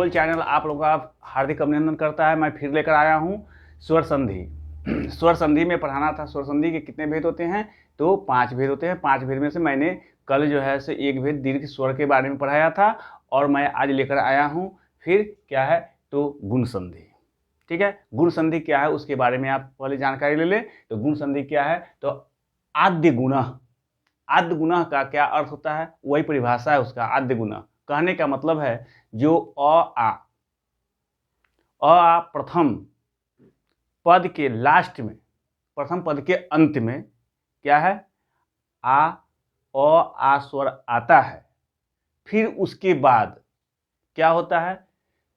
भूगोल चैनल आप लोगों का हार्दिक अभिनंदन करता है। मैं फिर लेकर आया हूँ स्वर संधि। स्वर संधि में पढ़ाना था। स्वर संधि के कितने भेद होते हैं? तो 5 भेद होते हैं। 5 भेद में से मैंने कल जो है से एक भेद दीर्घ स्वर के बारे में पढ़ाया था, और मैं आज लेकर आया हूँ फिर क्या है तो गुण संधि। ठीक है, गुण संधि क्या है उसके बारे में आप पहले जानकारी ले लें। तो गुण संधि क्या है? तो आद्य गुणः। आद्य गुणः का क्या अर्थ होता है? वही परिभाषा है उसका। आद्य गुणः कहने का मतलब है जो अ आ प्रथम पद के लास्ट में, प्रथम पद के अंत में क्या है? आ स्वर आता है, फिर उसके बाद क्या होता है?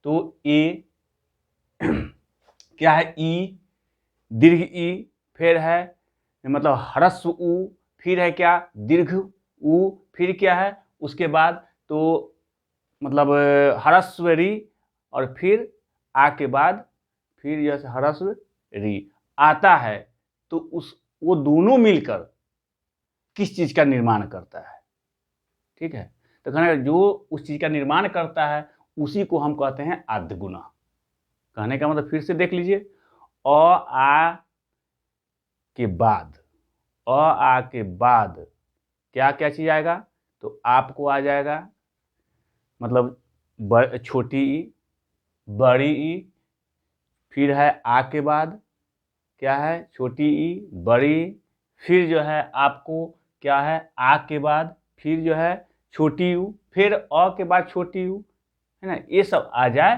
तो ए क्या है? ई, दीर्घ ई, फिर है मतलब ह्रस्व उ, फिर है क्या? दीर्घ उ, फिर क्या है उसके बाद? तो मतलब ह्रस्व री, और फिर आ के बाद फिर जैसे ह्रस्व री आता है। तो वो दोनों मिलकर किस चीज का निर्माण करता है? ठीक है, तो कहने का जो उस चीज का निर्माण करता है उसी को हम कहते हैं आद्य गुणः। कहने का मतलब फिर से देख लीजिए, आ के बाद, आ के बाद क्या क्या चीज आएगा? तो आपको आ जाएगा मतलब छोटी ई, बड़ी ई, फिर है आ के बाद क्या है? छोटी ई, बड़ी, फिर जो है आपको क्या है? आ के बाद फिर जो है छोटी यू, फिर अ के बाद छोटी यू, है ना? ये सब आ जाए,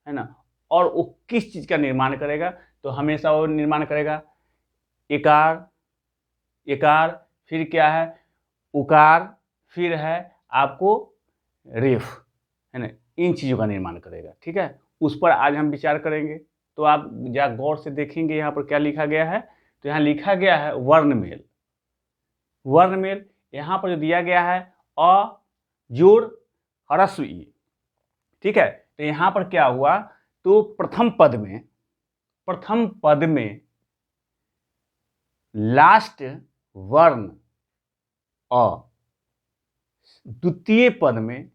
है ना? और वो किस चीज का निर्माण करेगा? तो हमेशा वो निर्माण करेगा इकार, इकार, फिर क्या है? उकार, फिर है आपको रेफ, है ना? इन चीजों का निर्माण करेगा। ठीक है, उस पर आज हम विचार करेंगे। तो आप जरा गौर से देखेंगे यहाँ पर क्या लिखा गया है। तो यहाँ लिखा गया है वर्णमेल। वर्णमेल यहाँ पर जो दिया गया है अ जोड़ ह्रस्व ई। ठीक है, तो यहाँ पर क्या हुआ? तो प्रथम पद में लास्ट वर्ण अ, द्वितीय पद में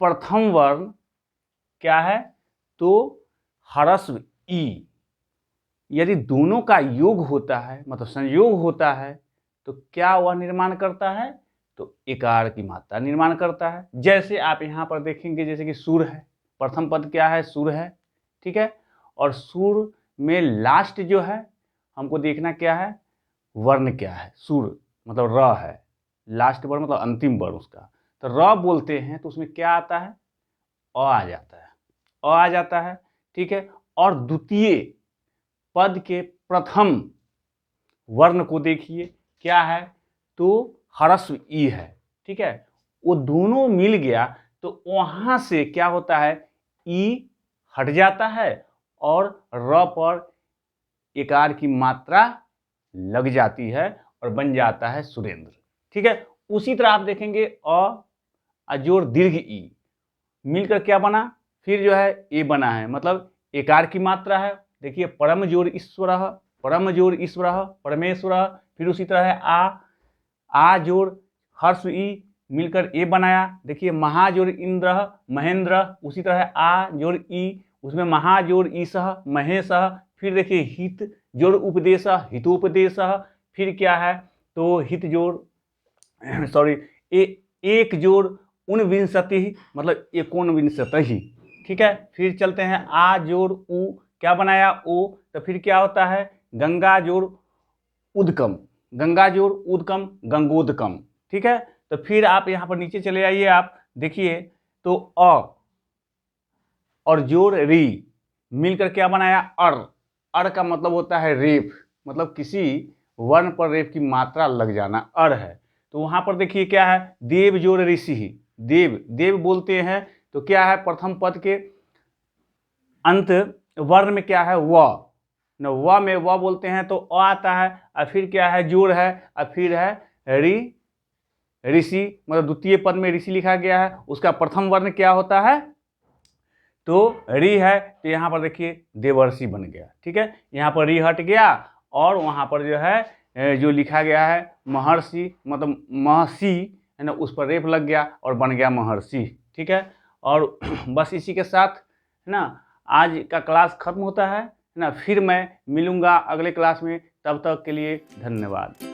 प्रथम वर्ण क्या है? तो ह्रस्व ई। यदि दोनों का योग होता है, मतलब संयोग होता है, तो क्या वह निर्माण करता है? तो इकार की मात्रा निर्माण करता है। जैसे आप यहाँ पर देखेंगे, जैसे कि सुर है, प्रथम पद क्या है? सुर है। ठीक है, और सुर में लास्ट जो है हमको देखना क्या है? वर्ण क्या है? सुर मतलब र है, लास्ट वर्ण मतलब अंतिम वर्ण उसका। तो र बोलते हैं तो उसमें क्या आता है? अ आ जाता है, अ आ जाता है। ठीक है, और द्वितीय पद के प्रथम वर्ण को देखिए क्या है? तो ह्रस्व ई है। ठीक है, वो दोनों मिल गया तो वहां से क्या होता है? ई हट जाता है और र पर इकार की मात्रा लग जाती है और बन जाता है सुरेंद्र। ठीक है, उसी तरह आप देखेंगे अ जोड़ दीर्घ ई मिलकर क्या बना? फिर जो है ए बना है, मतलब इकार की मात्रा है। देखिए परम जोड़ ईश्वर, परम जोड़ ईश्वर, परमेश्वर, फिर उसी तरह है आ जोड़ हर्ष ई मिलकर ए बनाया। देखिए महाजोड़ इंद्र, महेंद्र, उसी तरह है आ जोड़ ई, उसमें महाजोड़ ईशः, महेशः, फिर देखिए हित जोड़ उपदेश, हितोपदेश, फिर क्या है? तो हित जोड़ सॉरी एक जोड़ ऊनविंशति, मतलब एकोनविंशति। ठीक है, फिर चलते हैं आ जोड़ उ, क्या बनाया? ओ, तो फिर क्या होता है? गंगा जोड़ उदकम, गंगा जोड़ उदकम, गंगोदकम। ठीक है, तो फिर आप यहाँ पर नीचे चले आइए, आप देखिए तो अ और जोड़ री मिलकर क्या बनाया? अर का मतलब होता है रेफ, मतलब किसी वर्ण पर रेफ की मात्रा लग जाना, अर है। तो वहां पर देखिए क्या है? देव जोड़ ऋषि, देव बोलते हैं तो क्या है? प्रथम पद के अंत वर्ण में क्या है? व में व बोलते हैं तो अ आता है, और फिर क्या है? जोड़ है, और फिर है ऋषि, मतलब द्वितीय पद में ऋषि लिखा गया है, उसका प्रथम वर्ण क्या होता है? तो री है, तो यहाँ पर देखिए देवर्षि बन गया। ठीक है, यहाँ पर री हट गया और वहाँ पर जो है जो लिखा गया है महर्षि, मतलब महर्षि है ना, उस पर रेफ लग गया और बन गया महर्षि। ठीक है, और बस इसी के साथ है ना। आज का क्लास खत्म होता है ना। फिर मैं मिलूँगा अगले क्लास में, तब तक के लिए धन्यवाद।